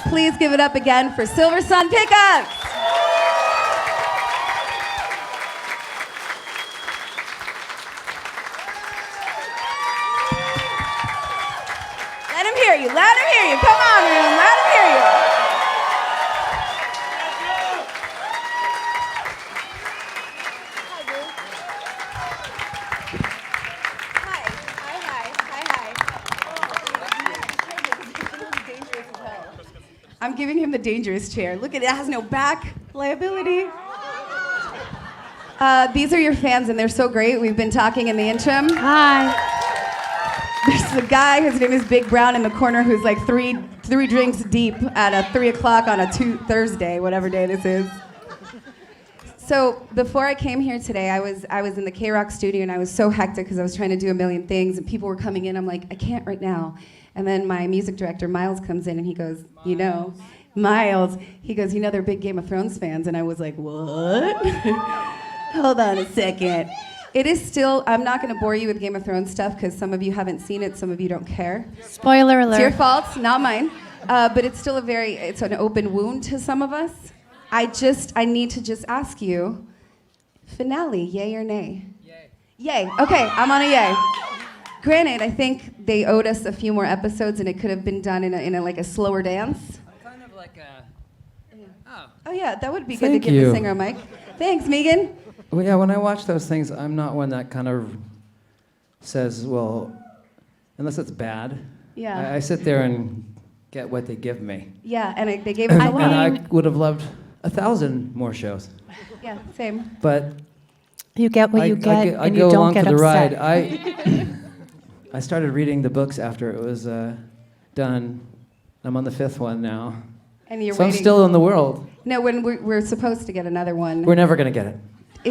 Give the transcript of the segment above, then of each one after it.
Please give it up again for Silversun Pickups. Let him hear you. Let him hear you. Come on, room. Let him hear you. I'm giving him the dangerous chair. Look at it, it has no back liability. These are your fans, and they're so great. We've been talking in the interim. Hi. There's a guy, his name is Big Brown, in the corner who's like three drinks deep at 3 o'clock on a Thursday, whatever day this is. So before I came here today, I was in the KROQ studio, and I was so hectic because I was trying to do a million things, and people were coming in. I'm like, I can't right now. And then my music director, Miles, comes in, and he goes, Miles, he goes, they're big Game of Thrones fans. And I was like, what? Hold on a second. It is still, I'm not going to bore you with Game of Thrones stuff because some of you haven't seen it, some of you don't care. Spoiler alert. It's your fault, not mine. But it's still it's an open wound to some of us. I need to just ask you, finale, yay or nay? Yay. Yay, okay, I'm on a yay. Granted, I think they owed us a few more episodes, and it could have been done in a like a slower dance. Kind of like a... Oh yeah, that would be good to Thank give you. the singer a mic. Thanks, Megan. Well, yeah, when I watch those things, I'm not one that kind of says, well, unless it's bad. Yeah. I sit there and get what they give me. Yeah, and they gave us a lot. And I would have loved 1,000 more shows. Yeah, same. But You get what you get, I and go you don't along get for the upset. ride. I started reading the books after it was done. I'm on the 5th one now. And you're So I'm waiting. still in the world. No, when we're supposed to get another one. We're never going to get it.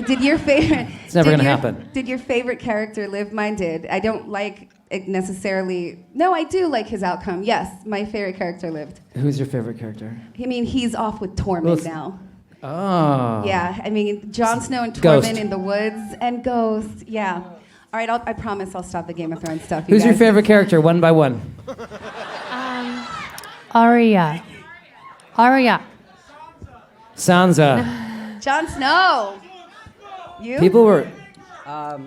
Did your favorite? It's never gonna happen. Did your favorite character live? Mine did. I don't like it necessarily. No, I do like his outcome. Yes, my favorite character lived. Who's your favorite character? I mean, he's off with Tormund Well, now. Oh. Yeah, I mean, Jon Snow and Ghost. Tormund in the woods and Ghost. Yeah. All right, I promise I'll stop the Game of Thrones stuff. Who's your guys. favorite character, one by one? Arya. Sansa. Jon Snow. You? People were... I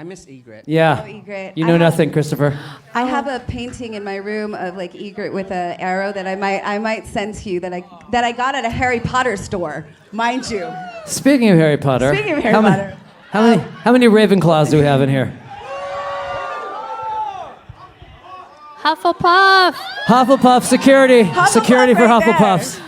miss Egret. Yeah. Oh, Egret. You know nothing, Christopher. I have a painting in my room of like Egret with an arrow that I might send to you that I got at a Harry Potter store, mind you. Speaking of Harry Potter... Speaking of Harry Potter. How many Ravenclaws do we have in here? Hufflepuff. Hufflepuff security. Hufflepuff Security for right there. Hufflepuffs.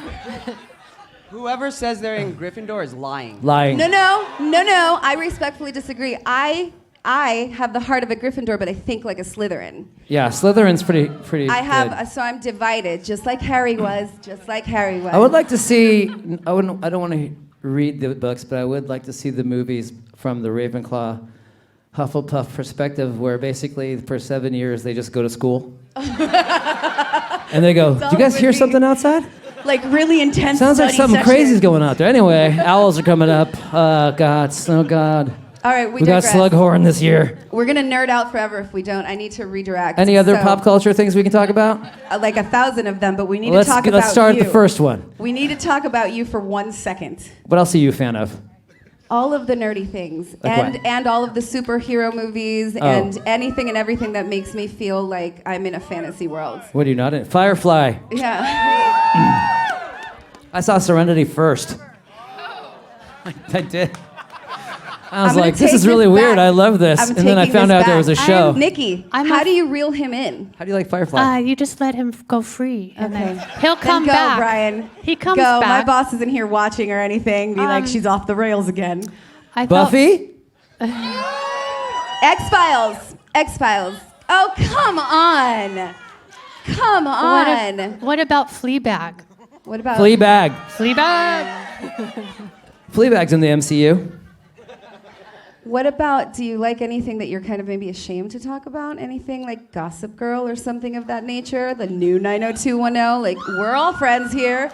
Whoever says they're in Gryffindor is lying. Lying. No. I respectfully disagree. I have the heart of a Gryffindor, but I think like a Slytherin. Yeah, Slytherin's pretty I have, good. so I'm divided, just like Harry was. I would like to see... I don't want to read the books, but I would like to see the movies from the Ravenclaw Hufflepuff perspective, where basically for 7 years they just go to school. And they go, do you guys hear something outside? Like really intense. Sounds like study something session. crazy's going out there. Anyway, owls are coming up. Oh, God. All right, We got digress. Slughorn this year. We're gonna nerd out forever if we don't. I need to redirect. Any other So, pop culture things we can talk about? Like 1,000 of them, but we need Let's to talk about start you. at the first one. We need to talk about you for 1 second. What else are you a fan of? All of the nerdy things, Like what? and all of the superhero movies, and anything and everything that makes me feel like I'm in a fantasy world. What are you not in? Firefly. Yeah. I saw Serenity first. I did. I was I'm gonna like, this take is really this weird. back. I love this. I'm And then I taking found this out there back. was a show. Nikki, I'm how a- do you reel him in? How do you like Firefly? You just let him go free, and Okay. then he'll come then go, back. Brian. He comes go. My back. boss isn't here watching or anything. Be like, Um, she's off the rails again. I thought- Buffy? X-Files. Oh, come on. Come on. What about Fleabag? What about Fleabag. Fleabag. Fleabag's in the MCU. What about, do you like anything that you're kind of maybe ashamed to talk about? Anything like Gossip Girl or something of that nature? The new 90210? Like, we're all friends here.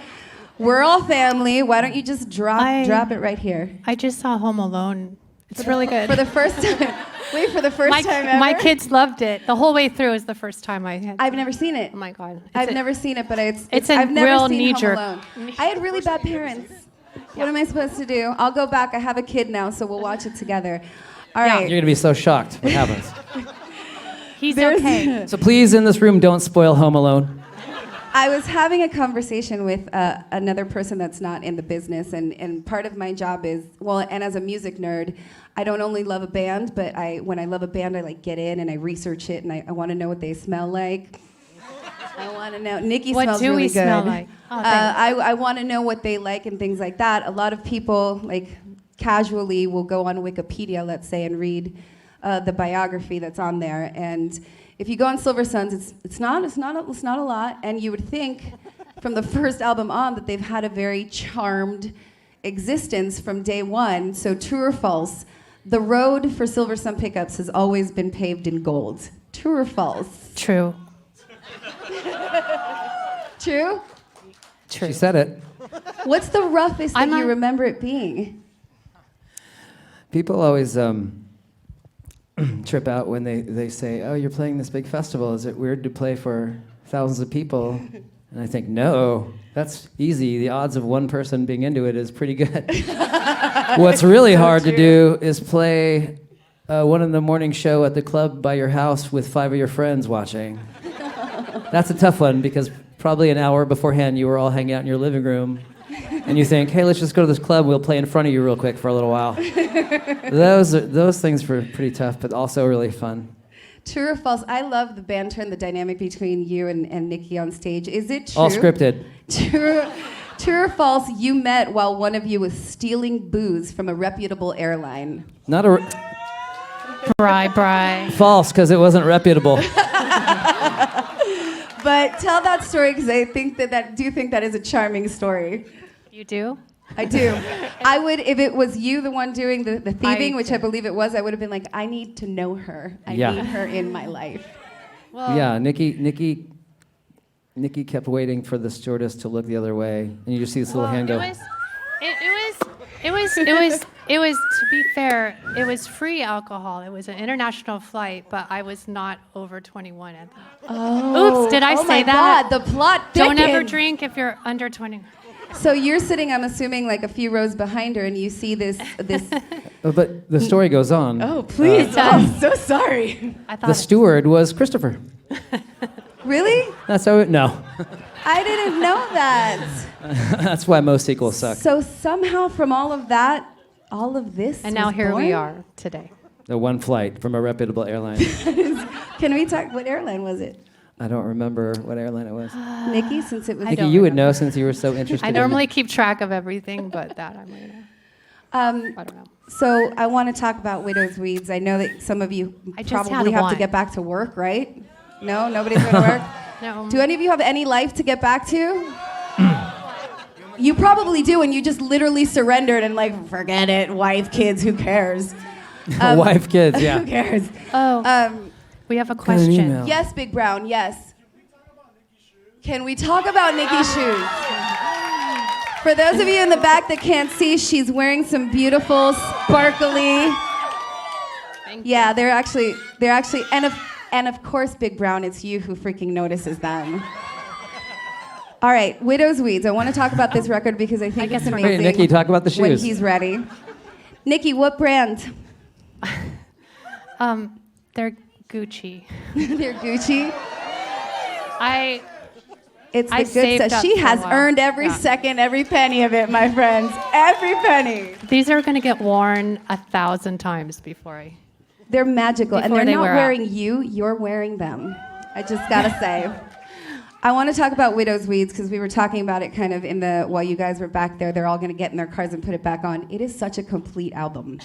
We're all family. Why don't you just drop it right here? I just saw Home Alone. It's really good. For the first time. Wait, for the first time ever? My kids loved it. The whole way through is the first time I had. I've never seen it. Oh my God. I've never seen it, but it's a I've never real seen knee-jerk. Home Alone. I had really bad parents. What am I supposed to do? I'll go back. I have a kid now, so we'll watch it together. All right. You're going to be so shocked what happens. He's okay. So please, in this room, don't spoil Home Alone. I was having a conversation with another person that's not in the business, and part of my job is, well, and as a music nerd, I don't only love a band, but when I love a band, I like get in and I research it, and I want to know what they smell like. I want to know. Nikki smells really good. What do we smell like? Oh, I want to know what they like and things like that. A lot of people, like, casually will go on Wikipedia, let's say, and read the biography that's on there. And if you go on Silversun's, it's not a lot. And you would think, from the first album on, that they've had a very charmed existence from day one. So true or false? The road for Silversun Pickups has always been paved in gold. True or false? True. True? She said it. What's the roughest that you remember it being? People always trip out when they say, oh, you're playing this big festival. Is it weird to play for thousands of people? And I think, no, that's easy. The odds of one person being into it is pretty good. What's really hard to do is play 1 a.m. show at the club by your house with 5 of your friends watching. That's a tough one because probably an hour beforehand you were all hanging out in your living room and you think, hey, let's just go to this club. We'll play in front of you real quick for a little while. Those things were pretty tough, but also really fun. True or false? I love the banter and the dynamic between you and Nikki on stage. Is it true? All scripted. True or false? You met while one of you was stealing booze from a reputable airline. Not a... Bri. False, because it wasn't reputable. But tell that story, because I think do think that is a charming story. You do? I do. I would, if it was you, the one doing the thieving, which I believe it was, I would have been like, I need to know her. I need her in my life. Well, Yeah, Nikki kept waiting for the stewardess to look the other way, and you just see this little hand go. It was, to be fair, it was free alcohol. It was an international flight, but I was not over 21 at that. Oh. Oops, did I say my that? God, the plot Don't thickened. ever drink if you're under 20. So you're sitting, I'm assuming, like a few rows behind her, and you see this. But the story goes on. Oh, please! I'm so sorry. I thought The steward was Christopher. Really? That's how it... No. I didn't know that. That's why most sequels suck. So somehow, from all of that, all of this. and now was here we born? are today. The one flight from a reputable airline. Can we talk? What airline was it? I don't remember what airline it was. Nikki, since it was. Nikki, you would know since you were so interested I normally keep track of everything, but that I'm going to. I don't know. So I want to talk about widow's weeds. I know that some of you I just probably had have to one. get back to work, right? No, nobody's going to work. No. Do any of you have any life to get back to? You probably do, and you just literally surrendered and like, forget it, wife, kids, who cares? Wife, kids, yeah. Who cares? Oh, we have a Got an question. email. Yes, Big Brown, yes. Can we talk about Nikki's shoes? For those of you in the back that can't see, she's wearing some beautiful, sparkly. Yeah, they're actually, and of course, Big Brown, it's you who freaking notices them. All right, Widow's Weeds. I want to talk about this record because I think it's amazing. Wait, Nikki, talk about the shoes. When he's ready. Nikki, what brand? They're Gucci. They're Gucci. It's the I good saved stuff. up She for a has while. earned every second, every penny of it, my friends. Every penny. These are going to get worn 1,000 times before I. They're magical, and Before they're they not wear out. wearing you. You're wearing them. I just gotta say. I want to talk about Widow's Weeds because we were talking about it kind of while you guys were back there. They're all going to get in their cars and put it back on. It is such a complete album.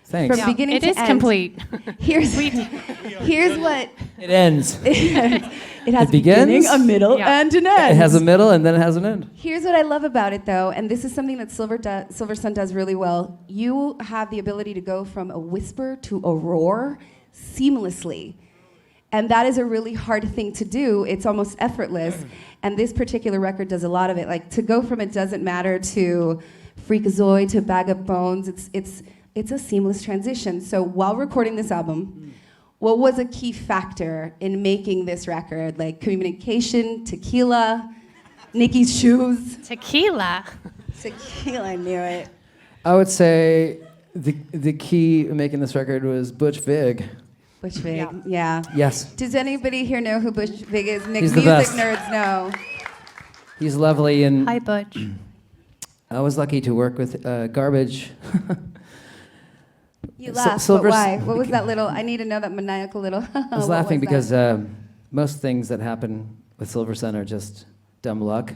Thanks. From beginning It to is end. complete. Here's what It ends. it has. It begins, beginning, a middle, Yeah. and an end. It has a middle and then it has an end. Here's what I love about it, though, and this is something that Silversun does really well. You have the ability to go from a whisper to a roar seamlessly. And that is a really hard thing to do. It's almost effortless. And this particular record does a lot of it. Like, to go from It Doesn't Matter to Freakazoid to Bag of Bones, it's it's a seamless transition. So while recording this album, what was a key factor in making this record? Like communication, tequila, Nikki's shoes. Tequila. Tequila, I knew it. I would say the key in making this record was Butch Vig. Butch Vig, yeah. Yes. Does anybody here know who Butch Vig is? He's the Music best. nerds know. He's lovely, and Hi, Butch. I was lucky to work with Garbage. You laughed, but why? What was that little, I need to know that maniacal little, I was laughing because most things that happen with Silversun are just dumb luck.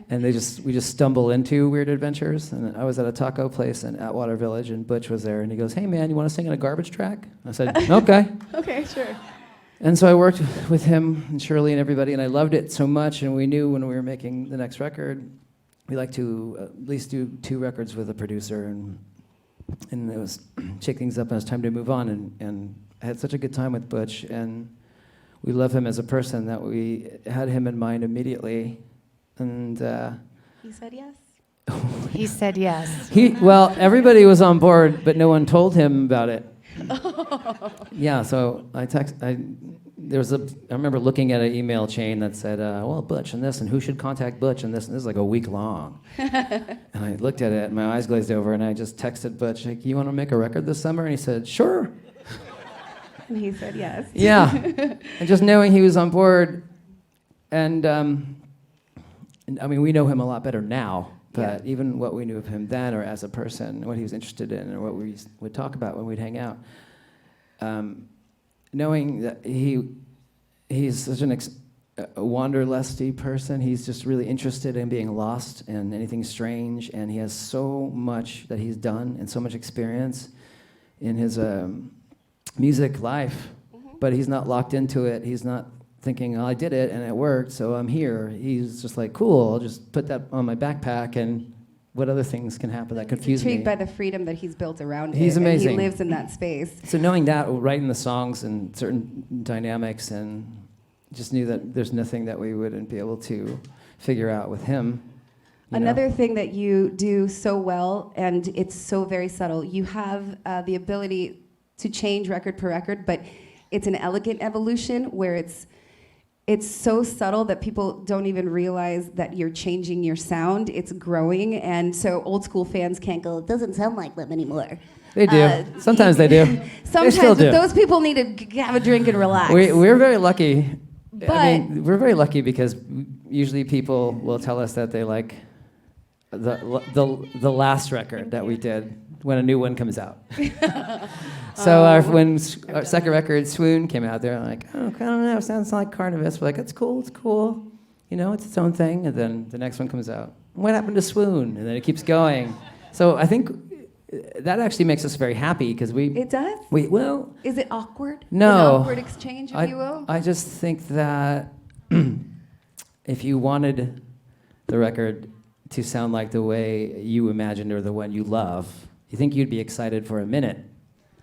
And we just stumble into weird adventures. And I was at a taco place in Atwater Village, and Butch was there, and he goes, "Hey man, you want to sing in a Garbage track?" I said, "Okay." Okay, sure. And so I worked with him and Shirley and everybody, and I loved it so much. And we knew when we were making the next record, we like to at least do 2 records with a producer, and it was shake things up, and it was time to move on. And I had such a good time with Butch, and we love him as a person that we had him in mind immediately. And He said yes? He said yes. well, everybody was on board, but no one told him about it. Yeah, so I remember looking at an email chain that said, well, Butch and this, and who should contact Butch and this is like a week long. And I looked at it, and my eyes glazed over, and I just texted Butch, like, "You want to make a record this summer?" And he said, "Sure." And he said yes. Yeah, and just knowing he was on board, and I mean, we know him a lot better now, but even what we knew of him then, or as a person, what he was interested in, or what we would talk about when we'd hang out, knowing that he's such a wanderlusty person, he's just really interested in being lost and anything strange, and he has so much that he's done and so much experience in his music life, but he's not locked into it. He's not thinking, "Oh, I did it and it worked, so I'm here." He's just like, "Cool, I'll just put that on my backpack, and what other things can happen that confuse me?" Intrigued by the freedom that he's built around He's him. amazing. And he lives in that space. So knowing that, writing the songs and certain dynamics, and just knew that there's nothing that we wouldn't be able to figure out with him. Another thing that you do so well, and it's so very subtle, you have the ability to change record per record, but it's an elegant evolution where it's so subtle that people don't even realize that you're changing your sound. It's growing, and so old school fans can't go, "It doesn't sound like them anymore." They do. Sometimes they do. Sometimes, they still do. but those people need to have a drink and relax. We're very lucky. But we're very lucky because usually people will tell us that they like the last record that we did when a new one comes out. So when our second record, Swoon, came out, they're like, "Oh, I don't know, it sounds like Carnivus." We're like, "It's cool, it's cool. You know, it's its own thing." And then the next one comes out. "What happened to Swoon?" And then it keeps going. So I think that actually makes us very happy because it does? Is it awkward? No. An awkward exchange, if you will? I just think that if you wanted the record to sound like the way you imagined or the one you love, you think you'd be excited for a minute.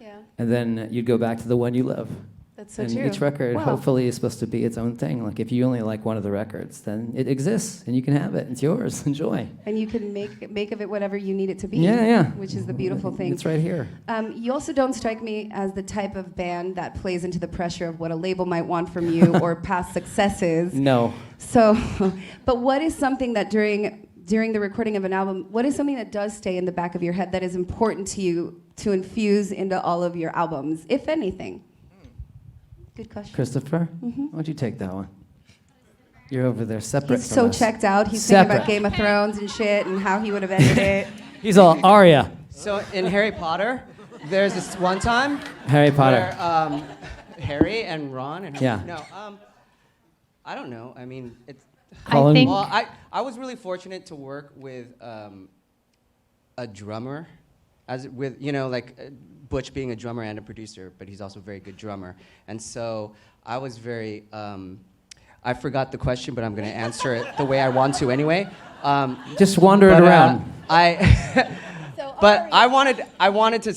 Yeah. And then you'd go back to the one you love. That's so and true. each record Wow. hopefully is supposed to be its own thing. Like if you only like one of the records, then it exists and you can have it. It's yours. Enjoy. And you can make of it whatever you need it to be. Yeah. Which is the beautiful thing. It's right here. You also don't strike me as the type of band that plays into the pressure of what a label might want from you or past successes. No. So, but what is something that during the recording of an album, what is something that does stay in the back of your head that is important to you to infuse into all of your albums, if anything? Good question. Christopher, why don't you take that one? You're over there separate He's from so us. checked out. He's thinking about Separate. Game of Thrones and shit and how he would have ended it. He's all Arya. So in Harry Potter, there's this one time Harry Potter. where Harry and Ron and Yeah. no, I don't know. I mean, it's. Colin- I think Well, I was really fortunate to work with a drummer, Butch being a drummer and a producer, but he's also a very good drummer. And so I was very, I forgot the question, but I'm going to answer it the way I want to anyway. Just wander it around. But I wanted to.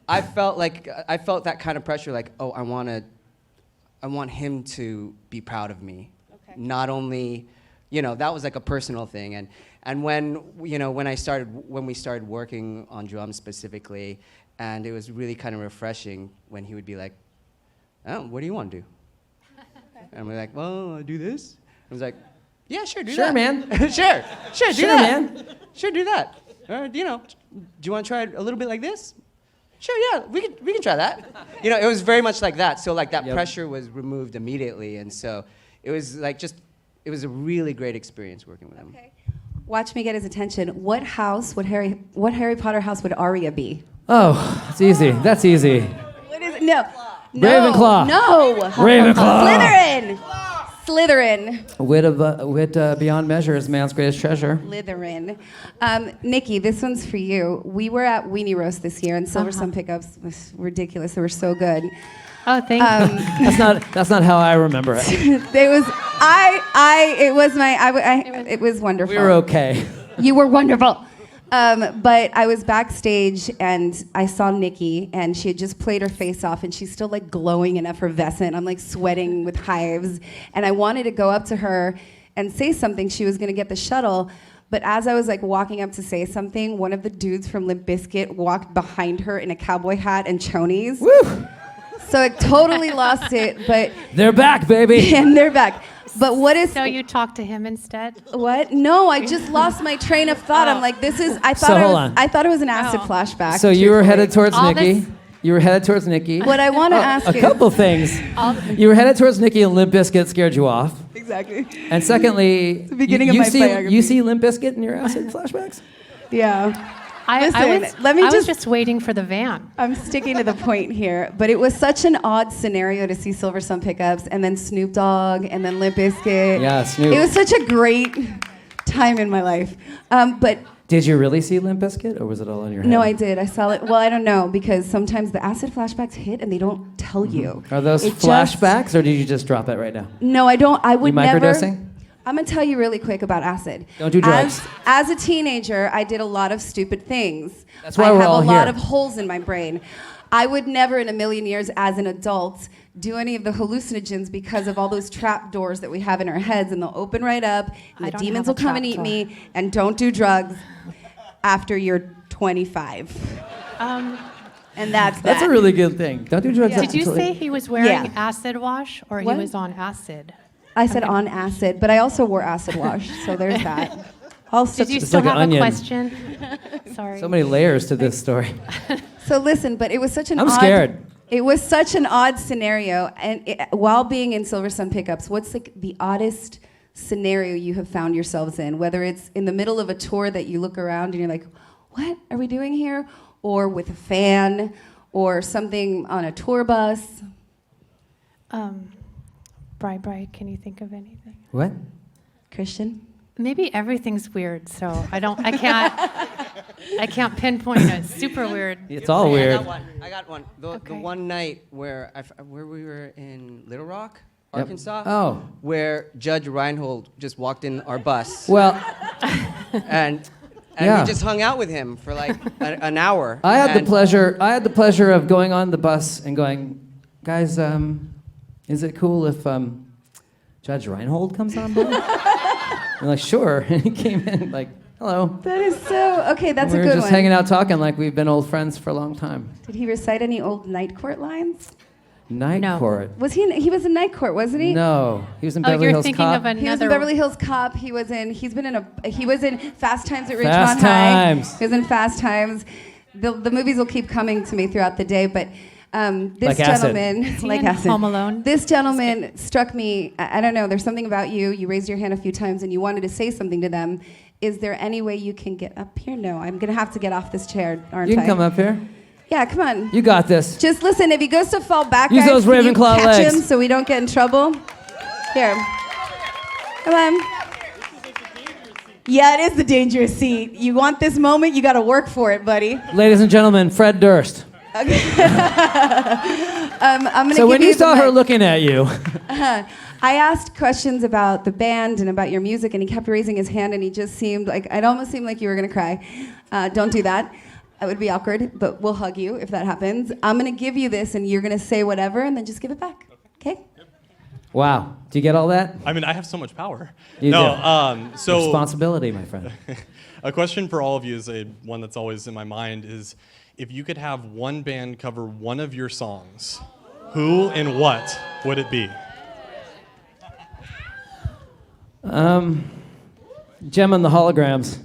I felt that kind of pressure, like, oh, I want him to be proud of me. Okay. Not only that was like a personal thing. And when we started working on drums specifically, and it was really kind of refreshing when he would be like, "Oh, what do you want to do?" And we're like, "Well, I do this." I was like, "Yeah, sure, do that." Sure, man. sure, do Sure, that. man. Sure, do that. Or, do you want to try it a little bit like this? Sure, yeah, we can try that. It was very much like that. So like that pressure was removed immediately, and so it was like it was a really great experience working with him. Okay. Watch me get his attention. What Harry Potter house would Arya be? Oh, it's easy. That's easy. What is it? No. Ravenclaw. No. Ravenclaw. Slytherin. Wit beyond measure is man's greatest treasure. Slytherin. Nikki, this one's for you. We were at Weenie Roast this year, and Silversun Pickups was ridiculous. They were so good. Oh, thank you. That's not how I remember it. It was wonderful. We were okay. You were wonderful. But I was backstage and I saw Nikki, and she had just played her face off, and she's still like glowing and effervescent. I'm like sweating with hives, and I wanted to go up to her and say something. She was gonna get the shuttle, but as I was like walking up to say something, one of the dudes from Limp Bizkit walked behind her in a cowboy hat and chonies. Woo! So I totally lost it, but They're back, baby. and they're back. But what is So you talked to him instead? what? No, I just lost my train of thought. I'm like, this is. I thought it was an acid flashback. So you were headed towards All Nikki. this- You were headed towards Nikki. What I want to ask A is couple things. You were headed towards Nikki, and Limp Bizkit scared you off. exactly. And secondly, the beginning of my biography. You see Limp Bizkit in your acid flashbacks? Yeah. I Listen, let me was just- just waiting for the van. I'm sticking to the point here, but it was such an odd scenario to see Silversun Pickups and then Snoop Dogg and then Limp Bizkit. Yeah, Snoop. It was such a great time in my life. But Did you really see Limp Bizkit, or was it all in your head? no, I did. I saw it. Well, I don't know, because sometimes the acid flashbacks hit and they don't tell you. Are those It just- flashbacks, or did you just drop it right now? No, I don't. I would You never. microdosing? I'm gonna tell you really quick about acid. Don't do drugs. As a teenager, I did a lot of stupid things. That's why I we're have all a lot here. of holes in my brain. I would never in a million years as an adult do any of the hallucinogens because of all those trap doors that we have in our heads, and they'll open right up, and I the don't demons have will a come and trap eat door. me. And don't do drugs after you're 25. And that's That's that. a really good thing. Don't do drugs. Yeah. Did you until- say he was wearing Yeah. acid wash or What? he was on acid? I said on acid, but I also wore acid wash, so there's that. Also, Did you It's still like an have onion. a question? Sorry. So many layers to this story. So listen, but it was such an I'm odd, scared. It was such an odd scenario, and while being in Silversun Pickups, what's like the oddest scenario you have found yourselves in? Whether it's in the middle of a tour that you look around and you're like, "What are we doing here?" Or with a fan, or something on a tour bus. Bri, can you think of anything? What? Christian, Maybe everything's weird, so I can't pinpoint it. It's super weird. It's all weird. I got one. The Okay. one night where we were in Little Rock, Yep. Arkansas. Oh. Where Judge Reinhold just walked in our bus, Well, and Yeah. we just hung out with him for like an hour. I had the And- pleasure of going on the bus and going, guys, is it cool if Judge Reinhold comes on board? I'm like, sure. And he came in like, hello. that is so okay. That's we a were good just one. hanging out talking like we've been old friends for a long time. Did he recite any old Night Court lines? Night No. Court. Was he? He was in Night Court, wasn't he? No, he was in Oh, Beverly you're Hills thinking Cop. of another. He was in Beverly Hills Cop. He was in Fast Times at Ridgemont Fast High. Times. He was in Fast Times. The movies will keep coming to me throughout the day, but this Like acid. gentleman, Is he like in acid. Home Alone? This gentleman struck me. I don't know. There's something about you. You raised your hand a few times and you wanted to say something to them. Is there any way you can get up here? No, I'm gonna have to get off this chair, aren't You I? can come up here. Yeah, come on. You got this. Just listen, if he goes to fall back, Use guys, those can you Ravenclaw catch legs. him so we don't get in trouble? Here. Come on. Yeah, it is the dangerous seat. You want this moment, you gotta work for it, buddy. Ladies and gentlemen, Fred Durst. I'm gonna So give when you the saw her mic. looking at you, I asked questions about the band and about your music, and he kept raising his hand, and he just seemed like, it almost seemed like you were gonna cry. Don't do that. That would be awkward, but we'll hug you if that happens. I'm gonna give you this, and you're gonna say whatever, and then just give it back. Okay? Wow. Do you get all that? I mean, I have so much power. You no, do. so Responsibility, my friend. a question for all of you is one that's always in my mind is, if you could have one band cover one of your songs, who and what would it be? Gem and the Holograms.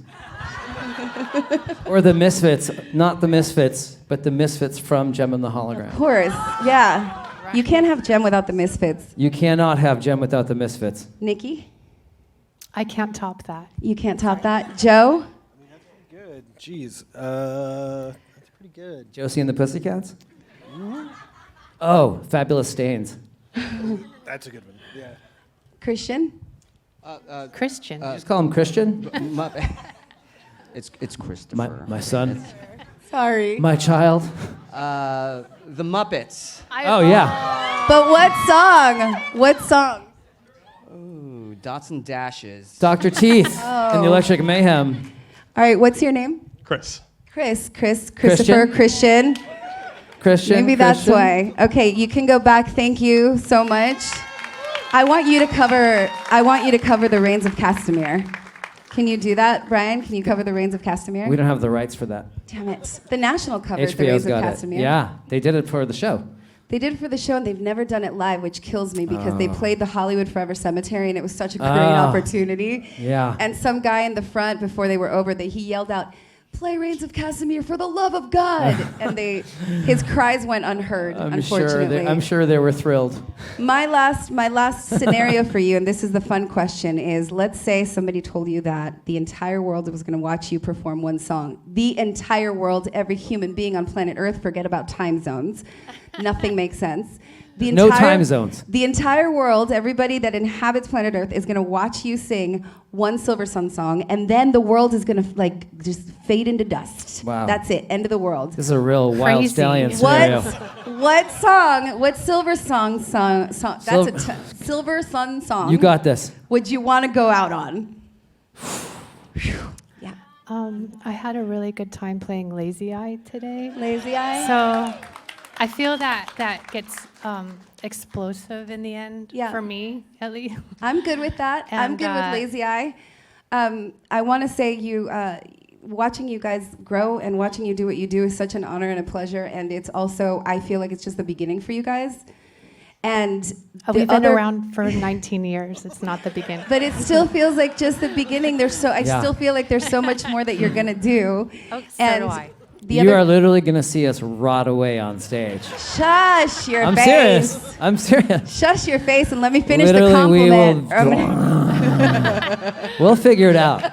Or the Misfits. Not the Misfits, but the Misfits from Gem and the Holograms. Of course, yeah. You can't have Gem without the Misfits. You cannot have Gem without the Misfits. Nikki, I can't top that. you can't top that. Joe, Good. Jeez. That's pretty good. Josie and the Pussycats? Oh, Fabulous Stains. That's a good one. Yeah. Christian, Christian. Just call him Christian? It's Christopher. My son. sorry. My child. The Muppets. Oh, yeah. But what song? What song? Ooh, Dots and Dashes. Dr. Teeth and the Electric Mayhem. All right, what's your name? Chris. Christopher, Christian. Christian. Maybe that's Christian. why. Okay, you can go back. Thank you so much. I want you to cover The Reigns of Castamere. Can you do that, Brian? Can you cover The Reigns of Castamere? We don't have the rights for that. Damn it. The National covered The HBO's Reigns of got Castamere. it. Yeah, they did it for the show. They did it for the show, and they've never done it live, which kills me because they played the Hollywood Forever Cemetery, and it was such a great opportunity. Yeah. And some guy in the front, before they were over, he yelled out, "Play Reigns of Castamere for the love of God!" And his cries went unheard, unfortunately. I'm sure they were thrilled. My last scenario for you, and this is the fun question, is let's say somebody told you that the entire world was going to watch you perform one song. The entire world, every human being on planet Earth, forget about time zones. Nothing makes sense. No time zones. The entire world, everybody that inhabits planet Earth, is going to watch you sing one Silversun song, and then the world is going to just fade into dust. Wow. That's it. End of the world. This is a real Wild Crazy. Stallion scenario. What Silversun song? That's a Silversun song. You got this. Would you want to go out on? Yeah. I had a really good time playing Lazy Eye today. Lazy Eye. So I feel that gets explosive in the end, Yeah. for me, at least. I'm good with that. I'm And, good with Lazy Eye. I want to say watching you guys grow and watching you do what you do is such an honor and a pleasure. And it's also, I feel like it's just the beginning for you guys. And We've been around for 19 years. It's not the beginning. But it still feels like just the beginning. I still feel like there's so much more that you're gonna do. Oh, so and do I. You are literally going to see us rot away on stage. Shush your I'm face. serious. I'm serious. Shush your face and let me finish Literally, the compliment. We'll figure it out.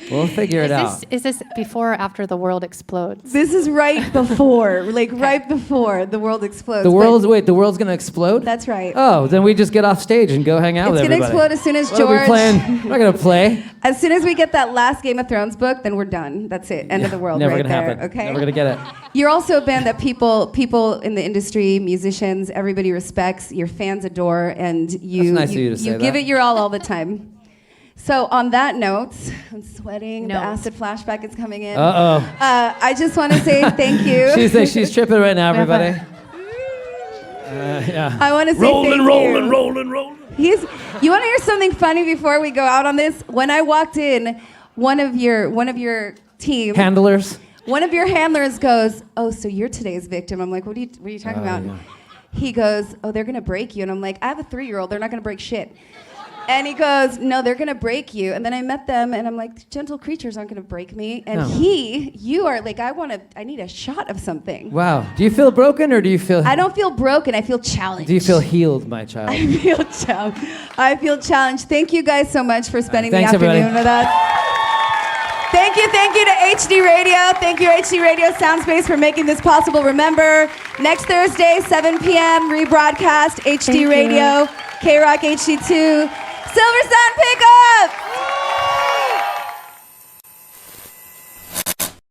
We'll figure it out. Is this before or after the world explodes? This is right before, right before the world explodes. The world's going to explode? That's right. Oh, then we just get off stage and go hang out with It's everybody. gonna explode as soon as What are we George. playing? We're not going to play. As soon as we get that last Game of Thrones book, then we're done. That's it. End of the world. Never right going to there. happen. Okay. Never going to get it. You're also a band that people in the industry, musicians, everybody respects. Your fans adore, and you That's nice of you to say give that. it your all the time. So on that note, I'm sweating. No. The acid flashback is coming in. Uh-oh. I just want to say thank you. She's tripping right now, everybody. Yeah. I want to say thank you. rolling. You want to hear something funny before we go out on this? When I walked in, one of your team, Handlers. one of your handlers goes, "Oh, so you're today's victim." I'm like, "What are you talking about?" Yeah. He goes, "Oh, they're gonna break you," and I'm like, "I have a 3-year-old. They're not gonna break shit." And he goes, "No, they're gonna break you." And then I met them, and I'm like, "Gentle creatures aren't gonna break me." And No. you are like, I need a shot of something. Wow. Do you feel broken or do you feel... I don't feel broken. I feel challenged. Do you feel healed, my child? I feel challenged. Thank you guys so much for spending the Thanks, afternoon everybody. with us. Thank you to HD Radio. Thank you, HD Radio Soundspace, for making this possible. Remember, next Thursday, 7 p.m., rebroadcast, HD Thank you. Radio, KROQ HD2, Silversun Pickups!